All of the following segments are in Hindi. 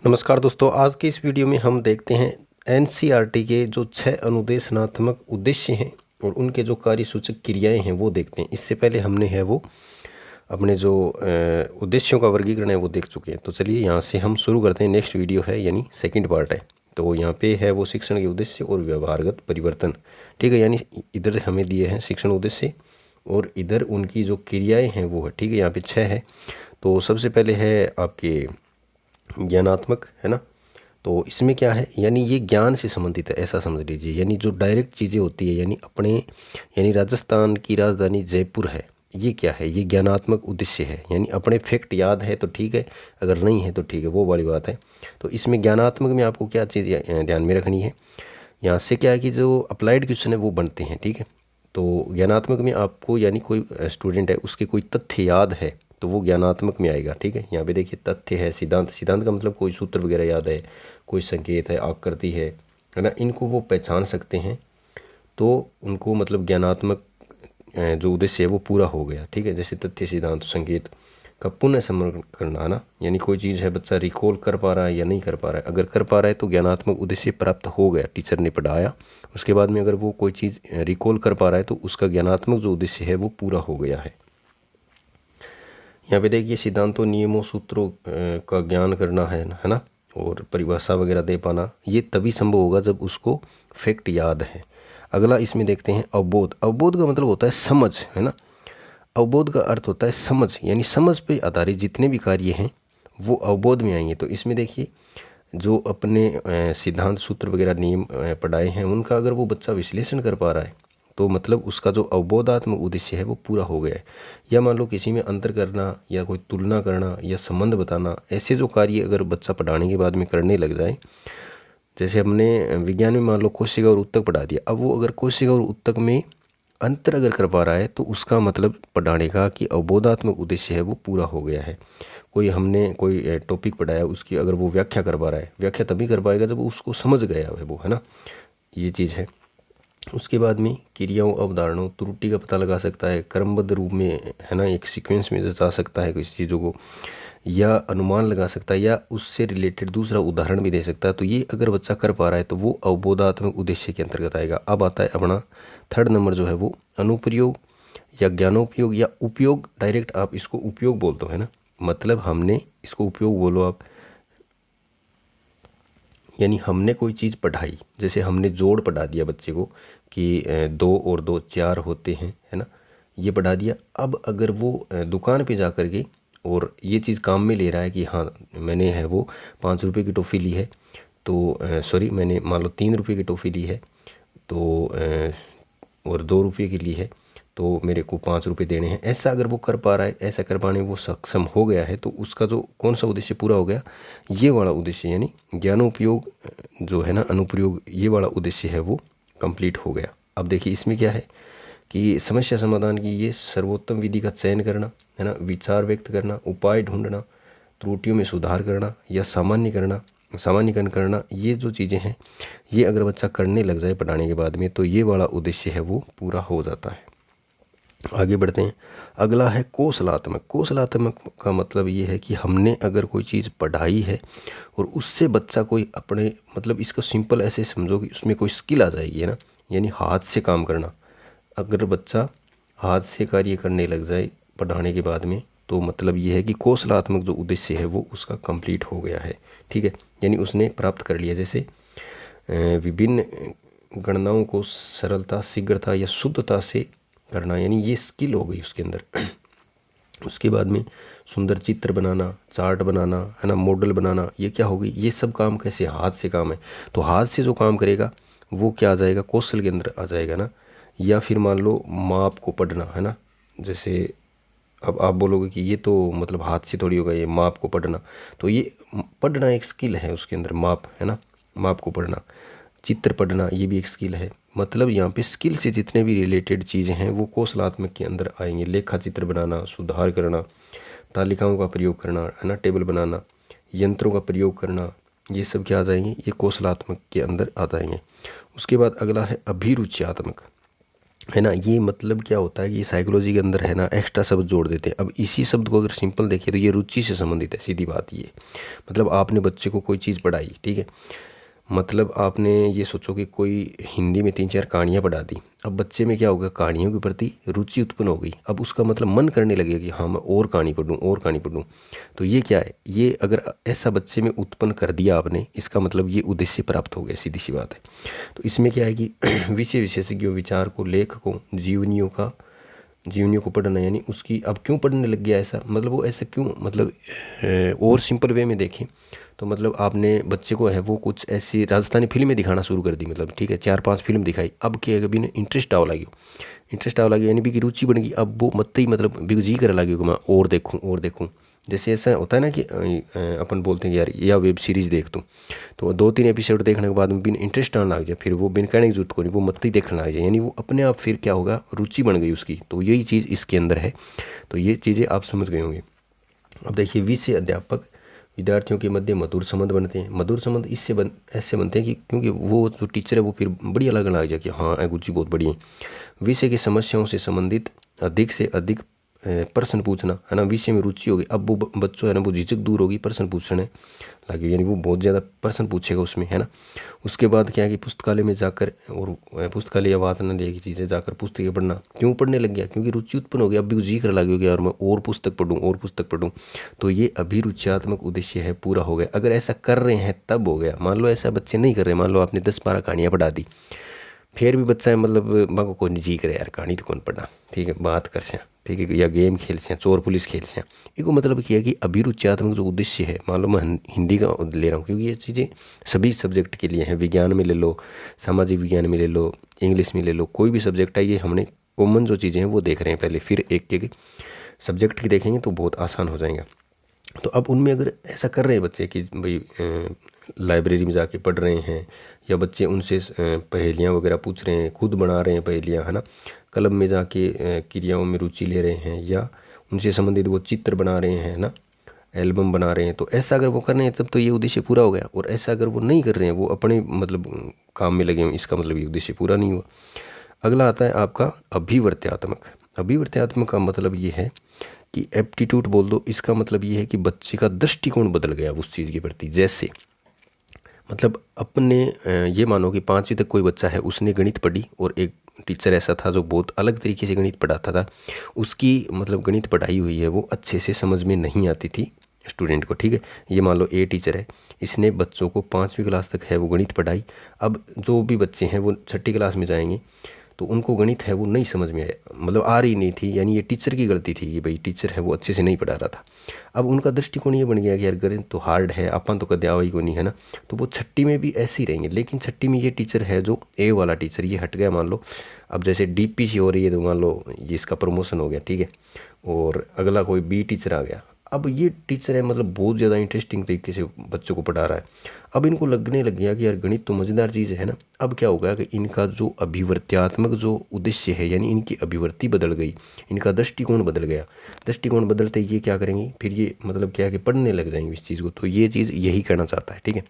नमस्कार दोस्तों, आज की इस वीडियो में हम देखते हैं एनसीईआरटी के जो 6 अनुदेशनात्मक उद्देश्य हैं और उनके जो कार्यसूचक क्रियाएं हैं वो देखते हैं। इससे पहले हमने वो अपने जो उद्देश्यों का वर्गीकरण है वो देख चुके हैं। तो चलिए यहाँ से हम शुरू करते हैं। नेक्स्ट वीडियो है यानी सेकंड पार्ट है। तो यहाँ पे है वो शिक्षण के उद्देश्य और व्यवहारगत परिवर्तन। ठीक है, यानी इधर हमें दिए हैं शिक्षण उद्देश्य और इधर उनकी जो क्रियाएँ हैं वो है। ठीक है, यहाँ पे 6 है। तो सबसे पहले है आपके ज्ञानात्मक, है ना। तो इसमें क्या है, यानी ये ज्ञान से संबंधित है, ऐसा समझ लीजिए। यानी जो डायरेक्ट चीज़ें होती है, यानी राजस्थान की राजधानी जयपुर है, ये क्या है, ये ज्ञानात्मक उद्देश्य है। यानी अपने फैक्ट याद है तो ठीक है, अगर नहीं है तो ठीक है, वो वाली बात है। तो इसमें ज्ञानात्मक में आपको क्या चीज़ ध्यान में रखनी है, यहाँ से क्या है कि जो अप्लाइड क्वेश्चन है वो बनते हैं। ठीक है, तो ज्ञानात्मक में आपको यानी कोई स्टूडेंट है उसके कोई तथ्य याद है तो वो ज्ञानात्मक में आएगा। ठीक है, यहाँ पे देखिए तथ्य है, सिद्धांत, सिद्धांत का मतलब कोई सूत्र वगैरह याद है, कोई संकेत है, आकृति है ना, इनको वो पहचान सकते हैं तो उनको मतलब ज्ञानात्मक जो उद्देश्य है वो पूरा हो गया। ठीक है, जैसे तथ्य, सिद्धांत, संकेत का पुनः स्मरण करना ना, यानी कोई चीज़ है बच्चा रिकॉल कर पा रहा है या नहीं कर पा रहा है। अगर कर पा रहा है तो ज्ञानात्मक उद्देश्य प्राप्त हो गया, टीचर ने पढ़ाया, उसके बाद में अगर वो कोई चीज़ रिकॉल कर पा रहा है तो उसका ज्ञानात्मक जो उद्देश्य है वो पूरा हो गया है। यहाँ पे देखिए सिद्धांतों, नियमों, सूत्रों का ज्ञान करना है ना, और परिभाषा वगैरह दे पाना, ये तभी संभव होगा जब उसको फैक्ट याद है। अगला इसमें देखते हैं अवबोध। अवबोध का मतलब होता है समझ, है ना। अवबोध का अर्थ होता है समझ, यानी समझ पे आधारित जितने भी कार्य हैं वो अवबोध में आएंगे। तो इसमें देखिए जो अपने सिद्धांत, सूत्र वगैरह, नियम पढ़ाए हैं उनका अगर वो बच्चा विश्लेषण कर पा रहा है तो मतलब उसका जो अवबोधात्मक उद्देश्य है वो पूरा हो गया है। या मान लो किसी में अंतर करना या कोई तुलना करना या संबंध बताना, ऐसे जो कार्य अगर बच्चा पढ़ाने के बाद में करने लग जाए, जैसे हमने विज्ञान में मान लो कोशिका और उत्तक पढ़ा दिया, अब वो अगर कोशिका और उत्तक में अंतर अगर कर पा रहा है तो उसका मतलब पढ़ाने का कि अवबोधात्मक उद्देश्य है वो पूरा हो गया है। हमने कोई टॉपिक पढ़ाया, उसकी अगर वो व्याख्या कर पा रहा है, व्याख्या तभी कर पाएगा जब उसको समझ गया है वो, है ना, ये चीज़ है। उसके बाद में क्रियाओं, अवधारणाओं, त्रुटि का पता लगा सकता है, क्रमबद्ध रूप में, है ना, एक सीक्वेंस में जचा सकता है किसी चीज़ों को, या अनुमान लगा सकता है, या उससे रिलेटेड दूसरा उदाहरण भी दे सकता है। तो ये अगर बच्चा कर पा रहा है तो वो अवबोधात्मक उद्देश्य के अंतर्गत आएगा। अब आता है अपना थर्ड नंबर जो है वो अनुप्रयोग या ज्ञानोपयोग या उपयोग। डायरेक्ट आप इसको उपयोग बोल दो, है ना, मतलब हमने इसको उपयोग बोलो आप, यानी हमने कोई चीज़ पढ़ाई, जैसे हमने जोड़ पढ़ा दिया बच्चे को कि 2 और 2 4 होते हैं, है ना, ये पढ़ा दिया। अब अगर वो दुकान पे जा कर के और ये चीज़ काम में ले रहा है कि हाँ मैंने है वो 5 रुपये की टॉफ़ी ली है, तो सॉरी मैंने मान लो 3 रुपये की टॉफ़ी ली है, तो और 2 रुपये की ली है, तो मेरे को 5 रुपये देने हैं। ऐसा अगर वो कर पा रहा है, ऐसा कर पाने वो सक्षम हो गया है, तो उसका जो कौन सा उद्देश्य पूरा हो गया, ये वाला उद्देश्य, यानी ज्ञानोपयोग जो है ना, अनुप्रयोग, ये वाला उद्देश्य है वो कंप्लीट हो गया। अब देखिए इसमें क्या है कि समस्या समाधान की ये सर्वोत्तम विधि का चयन करना, है ना, विचार व्यक्त करना, उपाय ढूंढना, त्रुटियों में सुधार करना या सामान्यकरण करना, ये जो चीज़ें हैं ये अगर बच्चा करने लग जाए पढ़ाने के बाद में तो ये वाला उद्देश्य है वो पूरा हो जाता है। आगे बढ़ते हैं। अगला है कौशलात्मक। कौशलात्मक का मतलब ये है कि हमने अगर कोई चीज़ पढ़ाई है और उससे बच्चा कोई अपने, मतलब इसको सिंपल ऐसे समझो कि उसमें कोई स्किल आ जाएगी, है ना, यानी हाथ से काम करना। अगर बच्चा हाथ से कार्य करने लग जाए पढ़ाने के बाद में तो मतलब ये है कि कौशलात्मक जो उद्देश्य है वो उसका कंप्लीट हो गया है। ठीक है, यानी उसने प्राप्त कर लिया। जैसे विभिन्न गणनाओं को सरलता, शीघ्रता या शुद्धता से करना, यानी ये स्किल हो गई उसके अंदर। उसके बाद में सुंदर चित्र बनाना, चार्ट बनाना, है ना, मॉडल बनाना, ये क्या हो गई, ये सब काम कैसे, हाथ से काम है। तो हाथ से जो काम करेगा वो क्या आ जाएगा, कौशल के अंदर आ जाएगा ना। या फिर मान लो माप को पढ़ना, है ना, जैसे अब आप बोलोगे कि ये तो मतलब हाथ से थोड़ी होगा, ये माप को पढ़ना, तो ये पढ़ना एक स्किल है उसके अंदर, माप, है ना, माप को पढ़ना, चित्र पढ़ना, ये भी एक स्किल है। मतलब यहाँ पे स्किल से जितने भी रिलेटेड चीज़ें हैं वो कौशलात्मक के अंदर आएंगे। लेखा चित्र बनाना, सुधार करना, तालिकाओं का प्रयोग करना, है ना, टेबल बनाना, यंत्रों का प्रयोग करना, ये सब क्या आ जाएंगे, ये कौशलात्मक के अंदर आ जाएंगे। उसके बाद अगला है अभिरुच्यात्मक। है ना। ये मतलब क्या होता है कि ये साइकोलॉजी के अंदर है ना एक्स्ट्रा शब्द जोड़ देते हैं। अब इसी शब्द को अगर सिंपल देखिए तो ये रुचि से संबंधित है, सीधी बात ये। मतलब आपने बच्चे को कोई चीज़ पढ़ाई, ठीक है, मतलब आपने ये सोचो कि कोई हिंदी में 3-4 कहानियाँ पढ़ा दी। अब बच्चे में क्या होगा, कहानियों के प्रति रुचि उत्पन्न हो गई। अब उसका मतलब मन करने लगेगा कि हाँ मैं और कहानी पढ़ूँ और कहानी पढ़ूँ। तो ये क्या है, ये अगर ऐसा बच्चे में उत्पन्न कर दिया आपने, इसका मतलब ये उद्देश्य प्राप्त हो गया, सीधी सी बात है। तो इसमें क्या है कि विषय विशेषज्ञों, विचार को, लेखकों, जीवनियों को पढ़ना, यानी उसकी अब क्यों पढ़ने लग गया ऐसा, मतलब वो ऐसा क्यों, मतलब और सिंपल वे में देखें तो मतलब आपने बच्चे को है वो कुछ ऐसी राजस्थानी फिल्में दिखाना शुरू कर दी, मतलब ठीक है 4-5 फिल्म दिखाई। अब क्या है, कभी ने इंटरेस्ट आवा लगी, यानी भी की रुचि बन गई। अब वो मत ही मतलब भी जी करे लगी कि मैं और देखूँ और देखूँ। जैसे ऐसा होता है ना कि अपन बोलते हैं कि यार या वेब सीरीज़ देख दूँ, तो 2-3 एपिसोड देखने के बाद में बिन इंटरेस्ट आने लग जाए, फिर वो बिन कहने की जरूरत को नहीं, वो मत ही देखने लग जाए, यानी वो अपने आप फिर क्या होगा, रुचि बन गई उसकी। तो यही चीज़ इसके अंदर है। तो ये चीज़ें आप समझ गए होंगे। अब देखिए, विषय अध्यापक विद्यार्थियों के मध्य मधुर संबंध बनते हैं। मधुर संबंध ऐसे बनते हैं कि क्योंकि वो जो टीचर है वो फिर बढ़िया लगने लग जाए कि हाँ गुरुजी बहुत बढ़िया है। विषय की समस्याओं से संबंधित अधिक से अधिक प्रश्न पूछना, है ना, विषय में रुचि होगी। अब वो बच्चों है ना वो झिझक दूर होगी, प्रश्न पूछने लगे, यानी वो बहुत ज़्यादा प्रश्न पूछेगा उसमें, है ना। उसके बाद क्या है कि पुस्तकालय में जाकर, और पुस्तकालय या वाचनालय की चीज़ें जाकर पुस्तकें पढ़ना। क्यों पढ़ने लग गया, क्योंकि रुचि उत्पन्न हो गया। अब भी जी कर लगे यार मैं और पुस्तक पढ़ूँ और पुस्तक पढ़ूँ। तो ये अभिरुचियात्मक उद्देश्य है पूरा हो गया। अगर ऐसा कर रहे हैं तब हो गया। मान लो ऐसा बच्चे नहीं कर रहे, मान लो आपने 10-12 कहानियाँ पढ़ा दी, फिर भी बच्चा है मतलब बाको को नहीं जी करे यार कहानी तो कौन पढ़ना, ठीक है बात कर से, ठीक है, या गेम खेल से, चोर पुलिस खेल से। इनको मतलब क्या है कि अभिरुचियात्मक जो उद्देश्य है, मान लो मैं हिंदी का ले रहा हूँ क्योंकि ये चीज़ें सभी सब्जेक्ट के लिए हैं। विज्ञान में ले लो, सामाजिक विज्ञान में ले लो, इंग्लिश में ले लो, कोई भी सब्जेक्ट है, ये हमने कॉमन जो चीज़ें हैं वो देख रहे हैं पहले, फिर एक एक सब्जेक्ट की देखेंगे तो बहुत आसान हो जाएगा। तो अब उनमें अगर ऐसा कर रहे हैं बच्चे कि भाई लाइब्रेरी में जाके पढ़ रहे हैं, या बच्चे उनसे पहेलियाँ वगैरह पूछ रहे हैं, खुद बना रहे हैं पहेलियाँ, है ना, क्लब में जाके क्रियाओं में रुचि ले रहे हैं, या उनसे संबंधित वो चित्र बना रहे हैं, ना, एल्बम बना रहे हैं, तो ऐसा अगर वो कर रहे हैं तब तो ये उद्देश्य पूरा हो गया। और ऐसा अगर वो नहीं कर रहे हैं, वो अपने मतलब काम में लगे हुए, इसका मतलब ये उद्देश्य पूरा नहीं हुआ। अगला आता है आपका अभिवर्त्यात्मक। अभिवर्त्यात्मक का मतलब ये है कि एप्टीट्यूड बोल दो, इसका मतलब ये है कि बच्चे का दृष्टिकोण बदल गया उस चीज़ के प्रति। जैसे मतलब अपने ये मानो कि 5वीं तक कोई बच्चा है, उसने गणित पढ़ी और एक टीचर ऐसा था जो बहुत अलग तरीके से गणित पढ़ाता था। उसकी मतलब गणित पढ़ाई हुई है वो अच्छे से समझ में नहीं आती थी स्टूडेंट को, ठीक है। ये मान लो ए टीचर है, इसने बच्चों को 5वीं क्लास तक है वो गणित पढ़ाई। अब जो भी बच्चे हैं वो 6ठी क्लास में जाएंगे तो उनको गणित है वो नहीं समझ में आया, मतलब आ रही नहीं थी, यानी ये टीचर की गलती थी कि भाई टीचर है वो अच्छे से नहीं पढ़ा रहा था। अब उनका दृष्टिकोण ये बन गया कि यार गणित तो हार्ड है, अपन तो कदे आवा ही को नहीं, है ना। तो वो 6ठी में भी ऐसे ही रहेंगे। लेकिन 6ठी में ये टीचर है जो ए वाला टीचर, ये हट गया मान लो। अब जैसे डीपीसी हो रही है तो मान लो ये इसका प्रमोशन हो गया, ठीक है, और अगला कोई बी टीचर आ गया। अब ये टीचर है मतलब बहुत ज़्यादा इंटरेस्टिंग तरीके से बच्चों को पढ़ा रहा है। अब इनको लगने लग गया कि यार गणित तो मज़ेदार चीज़ है ना। अब क्या होगा कि इनका जो अभिवर्त्यात्मक जो उद्देश्य है, यानी इनकी अभिवर्ती बदल गई, इनका दृष्टिकोण बदल गया। दृष्टिकोण बदलते ये क्या करेंगे, फिर ये मतलब क्या है कि पढ़ने लग जाएंगे इस चीज़ को। तो ये चीज़ यही करना चाहता है, ठीक है।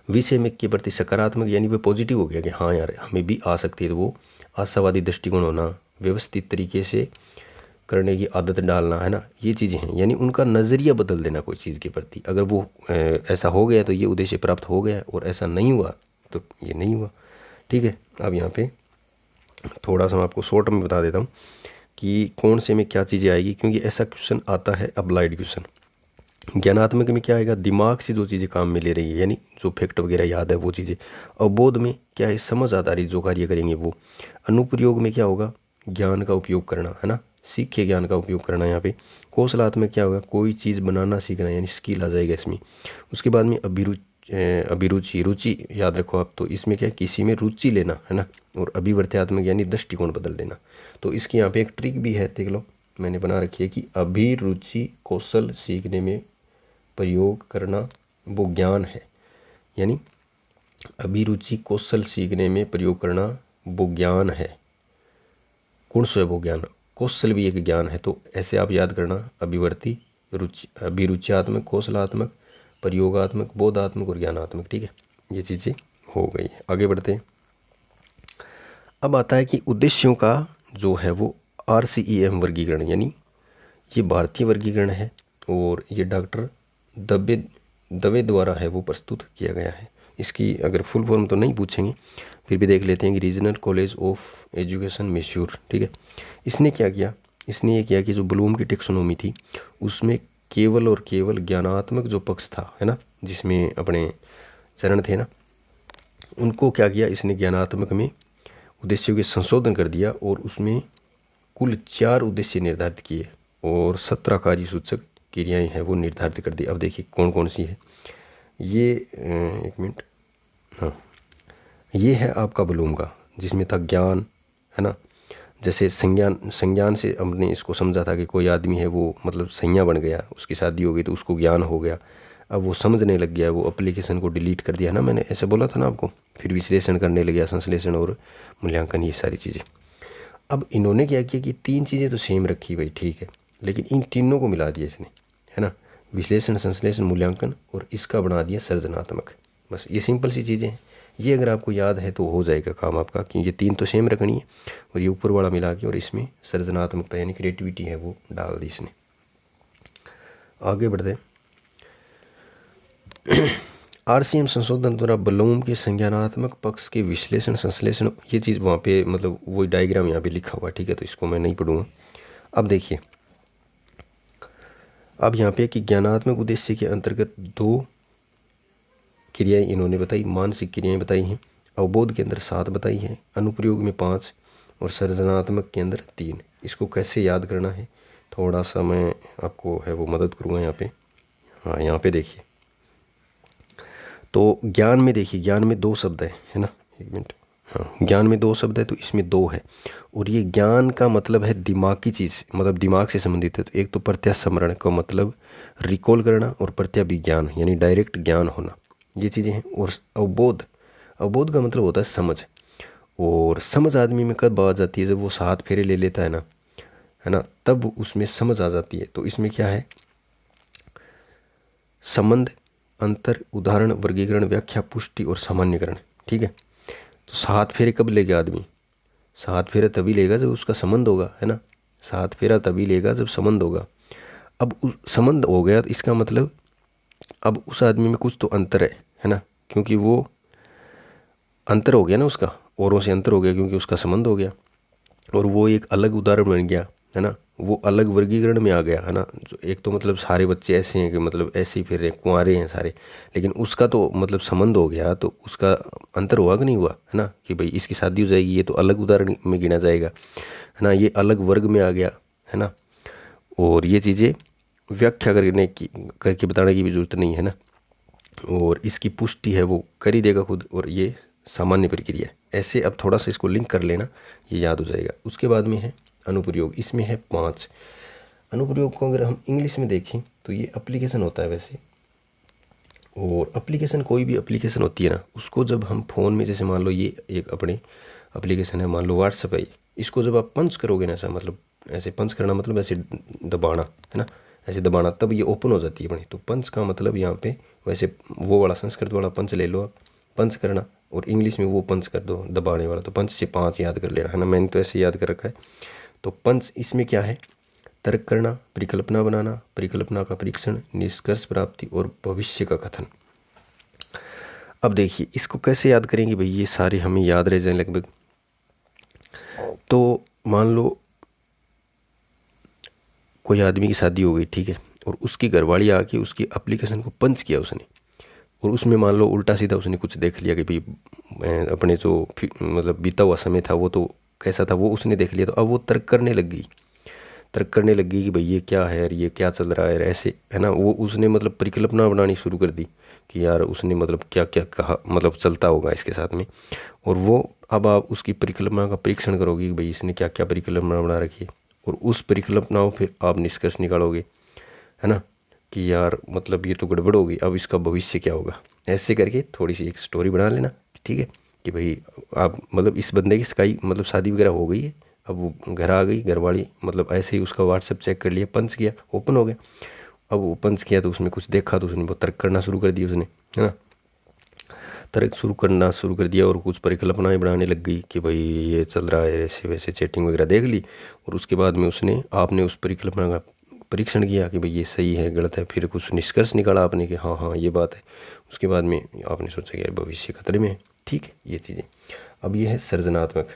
विषय में के प्रति सकारात्मक, यानी वो पॉजिटिव हो गया कि हाँ यार हमें भी आ सकती है। तो वो आशावादी दृष्टिकोण होना, व्यवस्थित तरीके से करने की आदत डालना, है ना, ये चीज़ें हैं। यानी उनका नज़रिया बदल देना कोई चीज़ के प्रति। अगर वो ऐसा हो गया तो ये उद्देश्य प्राप्त हो गया, और ऐसा नहीं हुआ तो ये नहीं हुआ, ठीक है। अब यहाँ पे थोड़ा सा मैं आपको शॉर्ट में बता देता हूँ कि कौन से में क्या चीज़ें आएगी, क्योंकि ऐसा क्वेश्चन आता है अप्लाइड क्वेश्चन। ज्ञानात्मक में क्या आएगा, दिमाग से जो चीज़ें काम में ले रही है, यानी जो फैक्ट वगैरह याद है वो चीज़ें। अवबोध में क्या है, समझ आधारित जो कार्य करेंगे वो। अनुप्रयोग में क्या होगा, ज्ञान का उपयोग करना, है ना, सीखे ज्ञान का उपयोग करना यहाँ पे। कौशलात्मक क्या होगा, कोई चीज़ बनाना सीखना, यानी स्किल आ जाएगा इसमें। उसके बाद में अभिरुचि, रुचि याद रखो आप। तो इसमें क्या है, किसी में रुचि लेना, है ना, और अभिवर्त्यात्मक यानी दृष्टिकोण बदल देना। तो इसकी यहाँ पे एक ट्रिक भी है, देख लो मैंने बना रखी है कि अभिरुचि कौशल सीखने में प्रयोग करना वो ज्ञान है, यानी अभिरुचि कौशल सीखने में प्रयोग करना वो ज्ञान है। कौन सा है वो ज्ञान, कौशल भी एक ज्ञान है। तो ऐसे आप याद करना, अभिवर्ती, रुचि, अभिरुचियात्मक, कौशलात्मक, प्रयोगात्मक, बोधात्मक और ज्ञानात्मक, ठीक है। ये चीज़ें हो गई। आगे बढ़ते हैं। अब आता है कि उद्देश्यों का जो है वो RCEM वर्गीकरण, यानी ये भारतीय वर्गीकरण है और ये डॉक्टर दवे दवे द्वारा है वो प्रस्तुत किया गया है। इसकी अगर फुल फॉर्म तो नहीं पूछेंगे, फिर भी देख लेते हैं कि regional college of education Mysore, ठीक है। इसने क्या किया, इसने ये किया कि जो ब्लूम की टेक्सोनोमी थी उसमें केवल और केवल ज्ञानात्मक जो पक्ष था, है ना, जिसमें अपने चरण थे ना, उनको क्या किया इसने ज्ञानात्मक में उद्देश्यों के संशोधन कर दिया और उसमें कुल 4 उद्देश्य निर्धारित किए और 17 कार्य सूचक क्रियाएं हैं वो निर्धारित कर दी। अब देखिए कौन कौन सी है ये, एक मिनट, हाँ, ये है आपका ब्लूम का, जिसमें था ज्ञान, है ना। जैसे संज्ञान से हमने इसको समझा था कि कोई आदमी है वो मतलब संज्ञा बन गया, उसकी शादी हो गई तो उसको ज्ञान हो गया, अब वो समझने लग गया, वो एप्लीकेशन को डिलीट कर दिया ना, मैंने ऐसे बोला था ना आपको। फिर विश्लेषण करने लग गया, संश्लेषण और मूल्यांकन, ये सारी चीज़ें। अब इन्होंने क्या किया कि 3 चीज़ें तो सेम रखी भाई, ठीक है, लेकिन इन तीनों को मिला दिया इसने, है ना, विश्लेषण, संश्लेषण, मूल्यांकन, और इसका बना दिया सृजनात्मक। बस ये सिंपल सी चीज़ें हैं, ये अगर आपको याद है तो हो जाएगा काम आपका, कि ये 3 तो सेम रखनी है और ये ऊपर वाला मिला के और इसमें सृजनात्मकता यानी क्रिएटिविटी है वो डाल दी इसने। आगे बढ़ते हैं। RCM संशोधन द्वारा ब्लूम के संज्ञानात्मक पक्ष के विश्लेषण, संश्लेषण, ये चीज़ वहाँ पे मतलब वही डायग्राम यहाँ पे लिखा हुआ है, ठीक है, तो इसको मैं नहीं पढ़ूँगा। अब देखिए, अब यहाँ पे कि ज्ञानात्मक उद्देश्य के अंतर्गत 2 क्रियाएं इन्होंने बताई, मानसिक क्रियाएं बताई हैं, अवबोध के अंदर 7 बताई हैं, अनुप्रयोग में 5 और सृजनात्मक के अंदर 3। इसको कैसे याद करना है थोड़ा सा मैं आपको है वो मदद करूँगा यहाँ पे। हाँ, यहाँ पे देखिए, तो ज्ञान में देखिए, ज्ञान में 2 शब्द है ना, एक मिनट, हाँ, ज्ञान में 2 शब्द है तो इसमें 2 है, और ये ज्ञान का मतलब है दिमाग की चीज़, मतलब दिमाग से संबंधित है। तो एक तो प्रत्यास्मरण का मतलब रिकॉल करना, और प्रत्याभिज्ञान यानी डायरेक्ट ज्ञान होना, ये चीज़ें हैं। और अवबोध, अवबोध का मतलब होता है समझ, और समझ आदमी में कब आ जाती है, जब वो 7 फेरे ले लेता है ना, तब उसमें समझ आ जाती है। तो इसमें क्या है, संबंध, अंतर, उदाहरण, वर्गीकरण, व्याख्या, पुष्टि और सामान्यकरण, ठीक है। तो 7 फेरे कब लेगा आदमी, 7 फेरा तभी लेगा जब उसका संबंध होगा, है ना, 7 फेरा तभी लेगा जब संबंध होगा। अब संबंध हो गया तो इसका मतलब अब उस आदमी में कुछ तो अंतर है ना, क्योंकि वो अंतर हो गया ना, उसका औरों से अंतर हो गया क्योंकि उसका संबंध हो गया, और वो एक अलग उदाहरण बन गया, है ना, वो अलग वर्गीकरण में आ गया, है ना। जो एक तो मतलब सारे बच्चे ऐसे हैं कि मतलब ऐसे ही फिर रहे, कुंवारे हैं सारे, लेकिन उसका तो मतलब संबंध हो गया, तो उसका अंतर हुआ कि नहीं हुआ, है ना, कि भाई इसकी शादी हो जाएगी, ये तो अलग उदाहरण में गिना जाएगा, है ना, ये अलग वर्ग में आ गया, है ना। और ये चीज़ें व्याख्या करके बताने की भी जरूरत नहीं है ना, और इसकी पुष्टि है वो कर ही देगा खुद, और ये सामान्य प्रक्रिया है। ऐसे अब थोड़ा सा इसको लिंक कर लेना, ये याद हो जाएगा। उसके बाद में है अनुप्रयोग, इसमें है 5। अनुप्रयोग को अगर हम इंग्लिश में देखें तो ये एप्लीकेशन होता है वैसे, और एप्लीकेशन कोई भी एप्लीकेशन होती है ना, उसको जब हम फ़ोन में, जैसे मान लो ये एक अपने एप्लीकेशन है, मान लो व्हाट्सएप है, इसको जब आप पंच करोगे ना, ऐसा मतलब ऐसे पंच करना मतलब ऐसे दबाना, है ना, ऐसे दबाना, तब ये ओपन हो जाती है बनी। तो पंच का मतलब यहाँ पे वैसे वो वाला संस्कृत वाला पंच ले लो आप, पंच करना, और इंग्लिश में वो पंच कर दो दबाने वाला, तो पंच से 5 याद कर लेना, है ना, मैंने तो ऐसे याद कर रखा है। तो पंच इसमें क्या है, तर्क करना, परिकल्पना बनाना, परिकल्पना का परीक्षण, निष्कर्ष प्राप्ति और भविष्य का कथन। अब देखिए इसको कैसे याद करेंगे भाई, ये सारे हमें याद रह जाए लगभग। तो मान लो कोई आदमी की शादी हो गई, ठीक है, और उसकी घरवाली आके उसकी एप्लीकेशन को पंच किया उसने, और उसमें मान लो उल्टा सीधा उसने कुछ देख लिया कि भाई अपने जो मतलब बीता हुआ समय था वो तो कैसा था, वो उसने देख लिया, तो अब वो तर्क करने लग गई, तर्क करने लग गई कि भाई ये क्या है, और ये क्या चल रहा है ऐसे, है ना। वो उसने मतलब परिकल्पना बनानी शुरू कर दी कि यार उसने मतलब क्या क्या कहा, मतलब चलता होगा इसके साथ में, और वो अब आप उसकी परिकल्पना का परीक्षण करोगे कि भाई इसने क्या क्या परिकल्पना बना रखी है, और उस परिकल्पना को फिर आप निष्कर्ष निकालोगे, है ना, कि यार मतलब ये तो गड़बड़ होगी, अब इसका भविष्य क्या होगा। ऐसे करके थोड़ी सी एक स्टोरी बना लेना, ठीक है, कि भाई आप मतलब इस बंदे की स्काई मतलब शादी वगैरह हो गई है, अब वो घर आ गई घरवाली, मतलब ऐसे ही उसका व्हाट्सएप चेक कर लिया, पंच किया, ओपन हो गया। अब वो पंच किया तो उसमें कुछ देखा, तो उसने वो तर्क करना शुरू कर दिया उसने, है ना। तर्क शुरू कर दिया और कुछ परिकल्पनाएं बनाने लग गई कि भाई ये चल रहा है, ऐसे वैसे चैटिंग वगैरह देख ली, और उसके बाद में आपने उस परिकल्पना का परीक्षण किया कि भाई ये सही है गलत है, फिर कुछ निष्कर्ष निकाला आपने कि हाँ हाँ ये बात है। उसके बाद में आपने सोचा कि यार भविष्य खतरे में है। ठीक है, ये चीज़ें। अब ये है सृजनात्मक।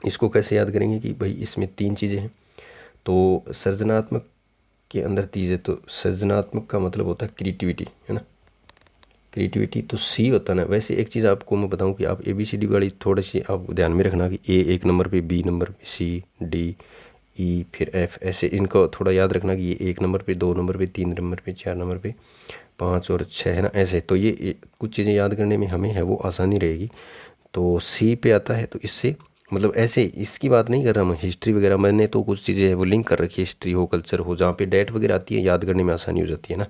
इसको कैसे याद करेंगे कि भाई इसमें 3 चीज़ें हैं। तो सृजनात्मक के अंदर चीज़ है, तो सृजनात्मक का मतलब होता है क्रिएटिविटी, है ना, क्रिएटिविटी। तो सी होता है ना। वैसे एक चीज़ आपको मैं बताऊं कि आप ABCD वाली थोड़ी सी आप ध्यान में रखना कि A 1 नंबर पे, B नंबर पे, C D E फिर F, ऐसे इनको थोड़ा याद रखना कि ये 1 नंबर पे, 2 नंबर पे, 3 नंबर पे, 4 नंबर पे, 5 और 6, है ना, ऐसे। तो ये कुछ चीज़ें याद करने में हमें है वो आसानी रहेगी। तो C पे आता है, तो इससे मतलब ऐसे इसकी बात नहीं कर रहा मैं, हिस्ट्री वगैरह मैंने तो कुछ चीज़ें है वो लिंक कर रखी है, हिस्ट्री हो, कल्चर हो, जहाँ पे डेट वगैरह आती है याद करने में आसानी हो जाती है ना।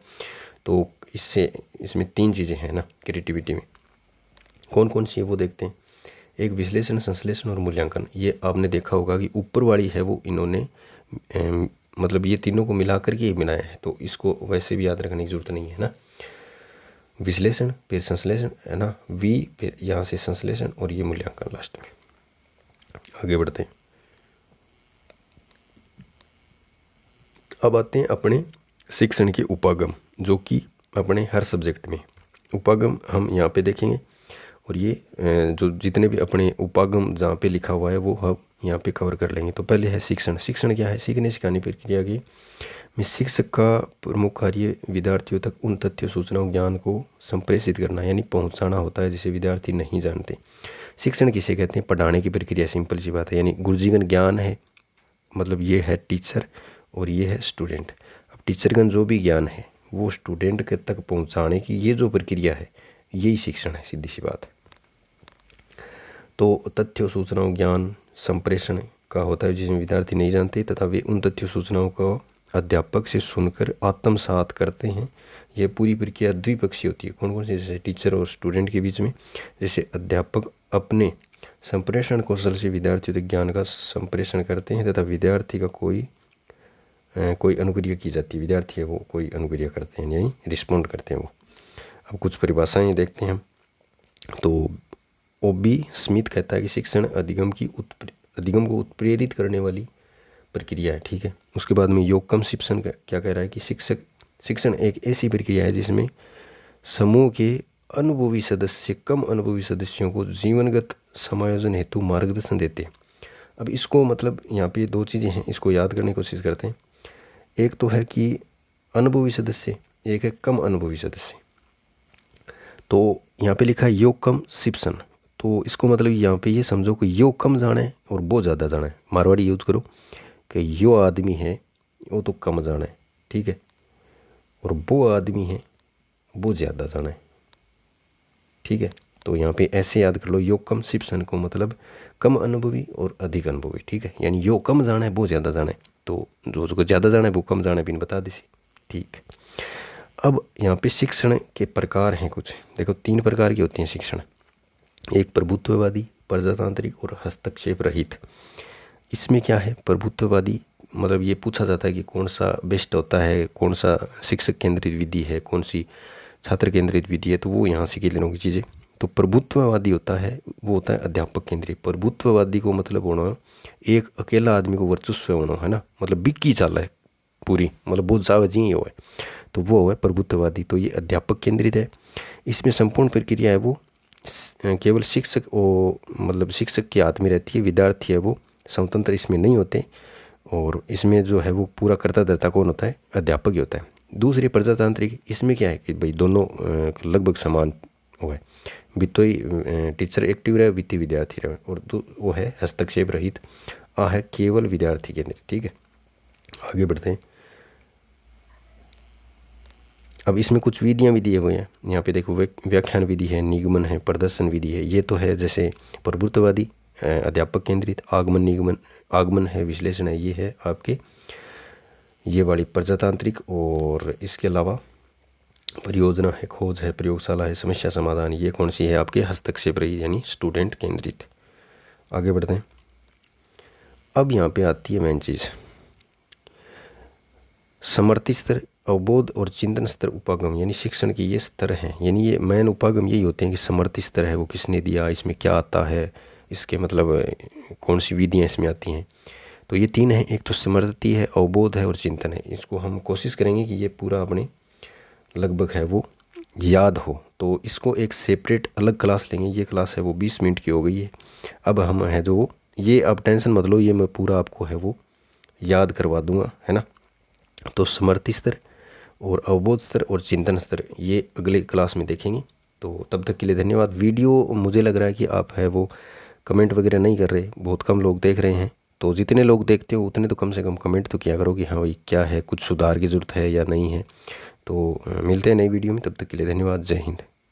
तो इसमें 3 चीज़ें हैं ना क्रिएटिविटी में। कौन कौन सी है वो देखते हैं। एक विश्लेषण, संश्लेषण और मूल्यांकन। ये आपने देखा होगा कि ऊपर वाली है वो इन्होंने मतलब ये तीनों को मिला करके ही बनाया है, तो इसको वैसे भी याद रखने की जरूरत नहीं है ना। विश्लेषण फिर संश्लेषण, है ना, वी फिर यहाँ से संश्लेषण और ये मूल्यांकन लास्ट में। आगे बढ़ते हैं। अब आते हैं अपने शिक्षण के उपागम, जो कि अपने हर सब्जेक्ट में उपागम हम यहाँ पे देखेंगे। और ये जो जितने भी अपने उपागम जहाँ पे लिखा हुआ है वो हम यहाँ पे कवर कर लेंगे। तो पहले है शिक्षण। शिक्षण क्या है? सीखने सिखाने प्रक्रिया की में शिक्षक का प्रमुख कार्य विद्यार्थियों तक उन तथ्यों, सूचनाओं, ज्ञान को संप्रेषित करना यानी पहुँचाना होता है जिसे विद्यार्थी नहीं जानते। शिक्षण किसे कहते हैं? पढ़ाने की प्रक्रिया, सिंपल सी बात है। यानी गुरुजीगण ज्ञान है, मतलब ये है टीचर और ये है स्टूडेंट। अब टीचरगण जो भी ज्ञान है वो स्टूडेंट के तक पहुंचाने की ये जो प्रक्रिया है यही शिक्षण है, सीधी सी बात है। तो तथ्यों, सूचनाओं, ज्ञान संप्रेषण का होता है जिसमें विद्यार्थी नहीं जानते तथा वे उन तथ्यों, सूचनाओं को अध्यापक से सुनकर आत्मसात करते हैं। यह पूरी प्रक्रिया द्विपक्षीय होती है। कौन कौन से? जैसे टीचर और स्टूडेंट के बीच में, जैसे अध्यापक अपने संप्रेषण कौशल से विद्यार्थियों तक ज्ञान का संप्रेषण करते हैं तथा विद्यार्थी का कोई अनुक्रिया की जाती है। विद्यार्थी है वो कोई अनुक्रिया करते हैं यानी रिस्पॉन्ड करते हैं वो। अब कुछ परिभाषाएं देखते हैं हम। तो OB स्मिथ कहता है कि शिक्षण अधिगम को उत्प्रेरित करने वाली प्रक्रिया है। ठीक है। उसके बाद में योगकम शिक्षण क्या कह रहा है कि शिक्षण एक ऐसी प्रक्रिया है जिसमें समूह के अनुभवी सदस्य कम अनुभवी सदस्यों को जीवनगत समायोजन हेतु मार्गदर्शन देते हैं। अब इसको मतलब यहाँ पे 2 चीज़ें हैं, इसको याद करने की कोशिश करते हैं। एक तो है कि अनुभवी सदस्य, एक है कम अनुभवी सदस्य। तो यहाँ पे लिखा है योग कम शिक्षण, तो इसको मतलब यहाँ पे ये समझो कि यो कम जाना है और वो ज़्यादा जाना है। मारवाड़ी यूज करो कि यो आदमी है वो तो कम जाना है, ठीक है, और वो आदमी है वो ज़्यादा जाना है, ठीक है। तो यहाँ पे ऐसे याद कर लो, यो कम शिक्षण को मतलब कम अनुभवी और अधिक अनुभवी, ठीक है। यानी यो कम जाना है वो ज़्यादा जाना है, तो जो ज़्यादा जाना है वो कम जाना है, बिन बता दी, ठीक। अब यहाँ पे शिक्षण के प्रकार हैं कुछ, देखो 3 प्रकार की होती हैं शिक्षण। एक प्रभुत्ववादी, प्रजातांत्रिक और हस्तक्षेप रहित। इसमें क्या है? प्रभुत्ववादी मतलब ये पूछा जाता है कि कौन सा बेस्ट होता है, कौन सा शिक्षक केंद्रित विधि है, कौन सी छात्र केंद्रित विधि है, तो वो यहाँ से लेने की चीज़ें। तो प्रभुत्ववादी होता है वो होता है अध्यापक केंद्रित। प्रभुत्ववादी को मतलब होना एक अकेला आदमी को वर्चस्व होना, है ना, मतलब बिक्की चाल है पूरी, मतलब बहुत ज़्यादा जी हो है, तो वो है प्रभुत्ववादी। तो ये अध्यापक केंद्रित है। इसमें संपूर्ण प्रक्रिया है वो केवल शिक्षक मतलब शिक्षक के हाथ में रहती है, विद्यार्थी है वो स्वतंत्र इसमें नहीं होते। और इसमें जो है वो पूरा कर्ता धर्ता कौन होता है? अध्यापक ही होता है। दूसरी प्रजातांत्रिक, इसमें क्या है कि भाई दोनों लगभग समान वो है, वित्तीय टीचर एक्टिव रहे, वित्तीय विद्यार्थी रहे। और वो है हस्तक्षेप रहित, है केवल विद्यार्थी केंद्रित, ठीक है। आगे बढ़ते हैं। अब इसमें कुछ विधियाँ भी दिए हुए हैं, यहाँ पे देखो व्याख्यान विधि है, निगमन है, प्रदर्शन विधि है। ये तो है जैसे प्रभुत्ववादी अध्यापक केंद्रित, आगमन है, विश्लेषण है, ये है आपके ये वाली प्रजातांत्रिक। और इसके अलावा परियोजना है, खोज है, प्रयोगशाला है, समस्या समाधान, ये कौन सी है? आपके हस्तक्षेप रही यानी स्टूडेंट केंद्रित। आगे बढ़ते हैं। अब यहाँ पे आती है मेन चीज़, समर्थित स्तर, अवबोध और चिंतन स्तर उपागम, यानी शिक्षण के ये स्तर हैं, यानी ये मेन उपागम यही होते हैं कि समर्थ स्तर है वो किसने दिया, इसमें क्या आता है, इसके मतलब कौन सी विधियाँ इसमें आती हैं। तो ये तीन हैं, एक तो स्मृति है, अवबोध है और चिंतन है। इसको हम कोशिश करेंगे कि ये पूरा अपने लगभग है वो याद हो। तो इसको एक सेपरेट अलग क्लास लेंगे, ये क्लास है वो 20 मिनट की हो गई है। अब हम है जो ये, अब टेंशन मत लो, ये मैं पूरा आपको है वो याद करवा दूंगा, है ना। तो स्मृति स्तर और अवबोध स्तर और चिंतन स्तर ये अगले क्लास में देखेंगे। तो तब तक के लिए धन्यवाद। वीडियो मुझे लग रहा है कि आप है वो कमेंट वगैरह नहीं कर रहे, बहुत कम लोग देख रहे हैं। तो जितने लोग देखते हो उतने तो कम से कम कमेंट तो किया करो कि हाँ भाई क्या है, कुछ सुधार की ज़रूरत है या नहीं है। तो मिलते हैं नई वीडियो में, तब तक के लिए धन्यवाद। जय हिंद।